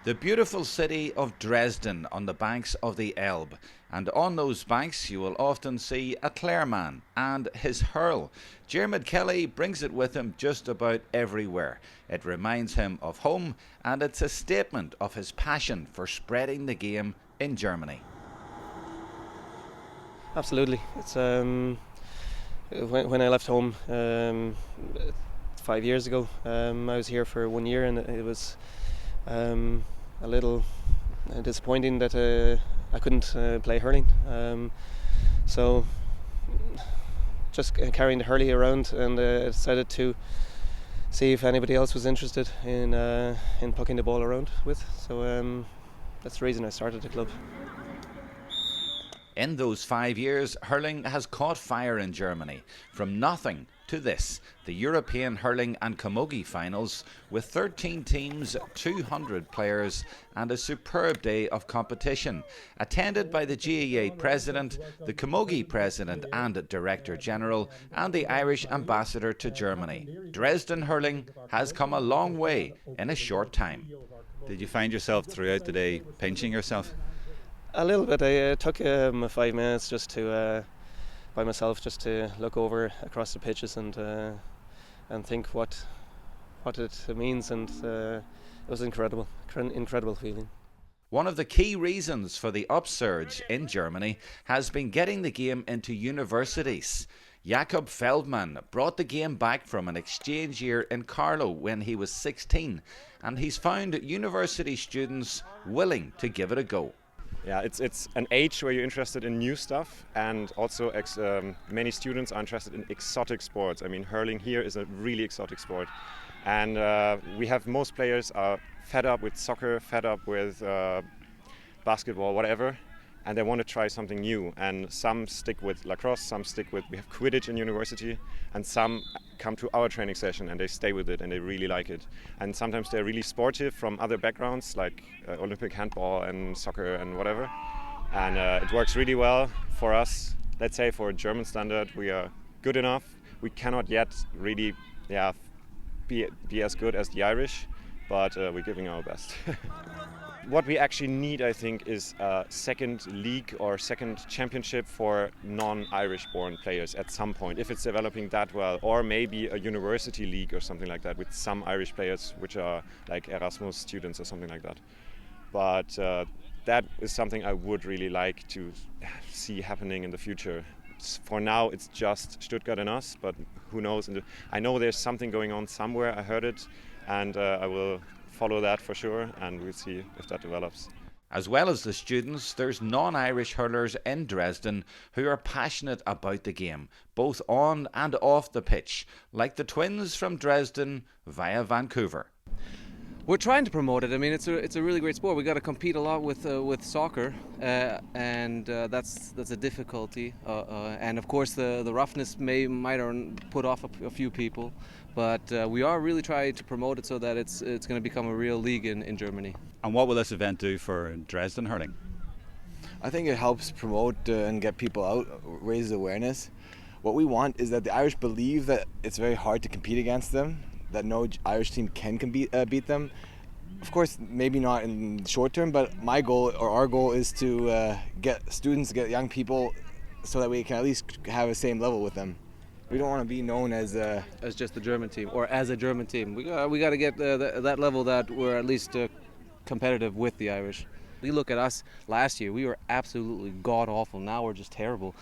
The beautiful city of Dresden on the banks of the Elbe, and on those banks you will often see a Clareman and his hurl. Diarmuid Kelly brings it with him just about everywhere. It reminds him of home, and it's a statement of his passion for spreading the game in Germany. Absolutely. It's when I left home 5 years ago, I was here for 1 year, and it was a little disappointing that I couldn't play hurling. So just carrying the hurley around, and decided to see if anybody else was interested in pucking the ball around with. So that's the reason I started the club. In those 5 years, hurling has caught fire in Germany. From nothing to this, the European Hurling and Camogie finals, with 13 teams, 200 players, and a superb day of competition, attended by the GAA President, the Camogie President and Director General, and the Irish Ambassador to Germany. Dresden hurling has come a long way in a short time. Did you find yourself throughout the day pinching yourself? A little bit. I took 5 minutes just to, by myself, just to look over across the pitches and think what it means, and it was incredible feeling. One of the key reasons for the upsurge in Germany has been getting the game into universities. Jakob Feldmann brought the game back from an exchange year in Carlo when he was 16, and he's found university students willing to give it a go. Yeah, it's an age where you're interested in new stuff, and also many students are interested in exotic sports. I mean, hurling here is a really exotic sport, and we have most players are fed up with soccer, fed up with basketball, whatever, and they want to try something new. And some stick with lacrosse, some stick with, we have Quidditch in university, and some come to our training session and they stay with it and they really like it. And sometimes they're really sportive from other backgrounds, like Olympic handball and soccer and whatever. And it works really well for us. Let's say for a German standard, we are good enough. We cannot yet really be as good as the Irish, but we're giving our best. What we actually need, I think, is a second league or second championship for non-Irish born players at some point, if it's developing that well, or maybe a university league or something like that with some Irish players which are like Erasmus students or something like that. But that is something I would really like to see happening in the future. For now, it's just Stuttgart and us, but who knows? I know there's something going on somewhere, I heard it, and I will follow that for sure, and we'll see if that develops. As well as the students, there's non-Irish hurlers in Dresden who are passionate about the game, both on and off the pitch, like the twins from Dresden via Vancouver. We're trying to promote it. I mean, it's a really great sport. We got to compete a lot with soccer, and that's a difficulty. And of course, the roughness might put off a few people, but we are really trying to promote it so that it's going to become a real league in Germany. And what will this event do for Dresden hurling? I think it helps promote and get people out, raise awareness. What we want is that the Irish believe that it's very hard to compete against them, that no Irish team can beat them. Of course, maybe not in the short term, but my goal, or our goal, is to get students, get young people, so that we can at least have the same level with them. We don't want to be known as just the German team, or as a German team. We got to get that level that we're at least competitive with the Irish. We look at us last year, we were absolutely god-awful. Now we're just terrible.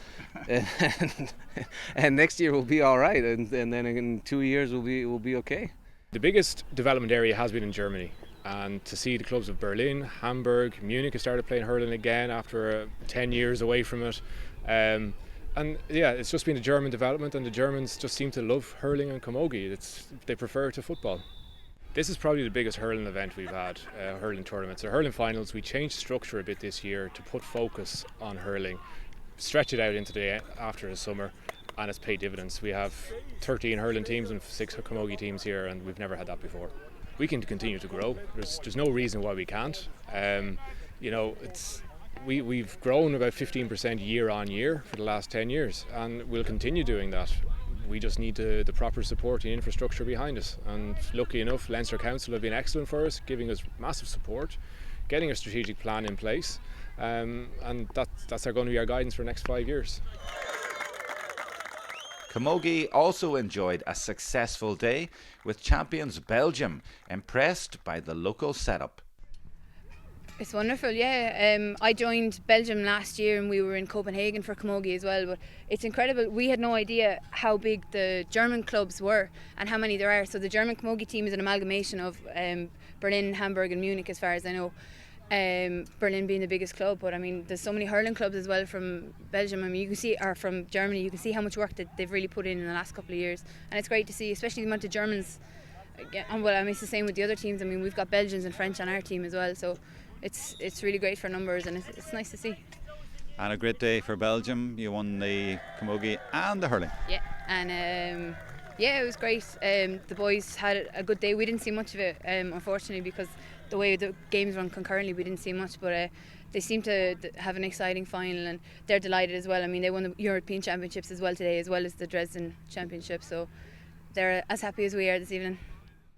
And next year we'll be all right, and then in 2 years we'll be okay. The biggest development area has been in Germany, and to see the clubs of Berlin, Hamburg, Munich have started playing hurling again after 10 years away from it. And yeah, it's just been a German development, and the Germans just seem to love hurling and camogie. They prefer it to football. This is probably the biggest hurling event we've had, hurling tournaments. The hurling finals, we changed structure a bit this year to put focus on hurling, stretch it out into after the summer, and it's paid dividends. We have 13 hurling teams and 6 camogie teams here, and we've never had that before. We can continue to grow. There's no reason why we can't. You know, we've grown about 15% year on year for the last 10 years, and we'll continue doing that. We just need the proper support and infrastructure behind us. And lucky enough, Leinster Council have been excellent for us, giving us massive support, getting a strategic plan in place, and that's going to be our guidance for the next 5 years. Camogie also enjoyed a successful day, with champions Belgium impressed by the local setup. It's wonderful, yeah. I joined Belgium last year and we were in Copenhagen for Camogie as well, but it's incredible. We had no idea how big the German clubs were and how many there are. So the German Camogie team is an amalgamation of Berlin, Hamburg and Munich, as far as I know. Berlin being the biggest club, but I mean there's so many hurling clubs as well from Belgium. I mean, you can see, or from Germany, you can see how much work that they've really put in the last couple of years, and it's great to see, especially the amount of Germans. And well, I mean, it's the same with the other teams. I mean, we've got Belgians and French on our team as well, so it's really great for numbers, and it's nice to see. And a great day for Belgium. You won the Camogie and the hurling. Yeah, and yeah, it was great. The boys had a good day. We didn't see much of it, unfortunately, because the way the games run concurrently, we didn't see much, but they seem to have an exciting final, and they're delighted as well. I mean, they won the European Championships as well today, as well as the Dresden Championship, so they're as happy as we are this evening.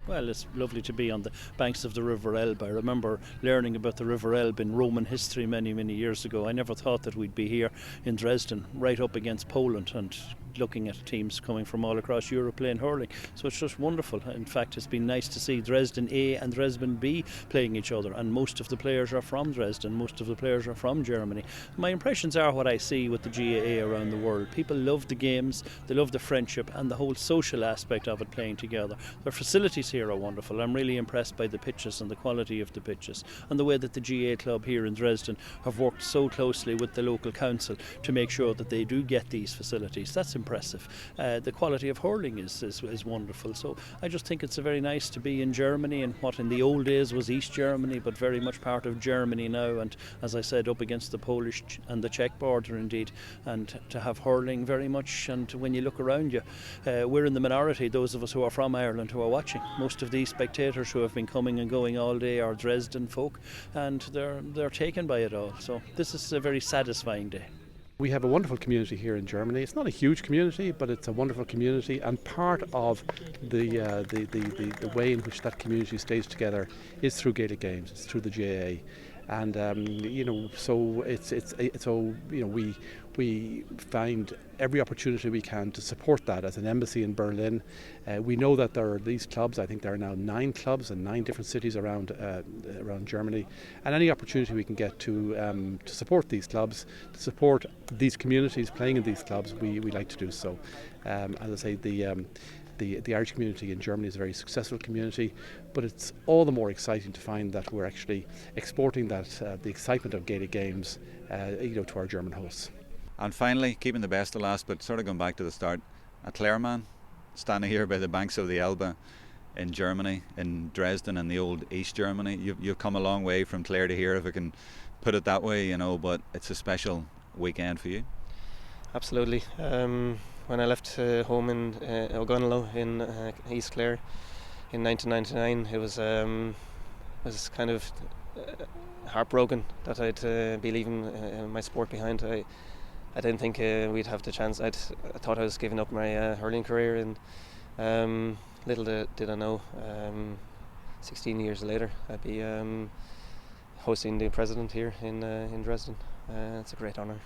Well, it's lovely to be on the banks of the River Elbe. I remember learning about the River Elbe in Roman history many, many years ago. I never thought that we'd be here in Dresden, right up against Poland, and looking at teams coming from all across Europe playing hurling. So it's just wonderful. In fact, it's been nice to see Dresden A and Dresden B playing each other, and most of the players are from Dresden, most of the players are from Germany. My impressions are what I see with the GAA around the world. People love the games, they love the friendship and the whole social aspect of it playing together. Their facilities here are wonderful. I'm really impressed by the pitches and the quality of the pitches, and the way that the GAA club here in Dresden have worked so closely with the local council to make sure that they do get these facilities. That's impressive. The quality of hurling is wonderful. So I just think it's very nice to be in Germany, and what in the old days was East Germany, but very much part of Germany now, and as I said, up against the Polish and the Czech border indeed, and to have hurling very much. And when you look around you, we're in the minority, those of us who are from Ireland who are watching. Most of these spectators who have been coming and going all day are Dresden folk, and they're taken by it all. So this is a very satisfying day. We have a wonderful community here in Germany. It's not a huge community, but it's a wonderful community, and part of the way in which that community stays together is through Gaelic games. It's through the GAA, and so we find every opportunity we can to support that as an embassy in Berlin. We know that there are these clubs. I think there are now 9 clubs in 9 different cities around Germany, and any opportunity we can get to support these clubs, to support these communities playing in these clubs, we like to do so. As I say, the Irish community in Germany is a very successful community, but it's all the more exciting to find that we're actually exporting that the excitement of Gaelic games to our German hosts. And finally, keeping the best to last, but sort of going back to the start, a Clare man standing here by the banks of the Elbe in Germany, in Dresden, in the old East Germany. You've come a long way from Clare to here, if I can put it that way, but it's a special weekend for you. Absolutely. When I left home in O'Gonlow in East Clare in 1999, it was kind of heartbroken that I'd be leaving my sport behind. I didn't think we'd have the chance. I thought I was giving up my hurling career, and little did I know, 16 years later I'd be hosting the president here in Dresden. It's a great honour.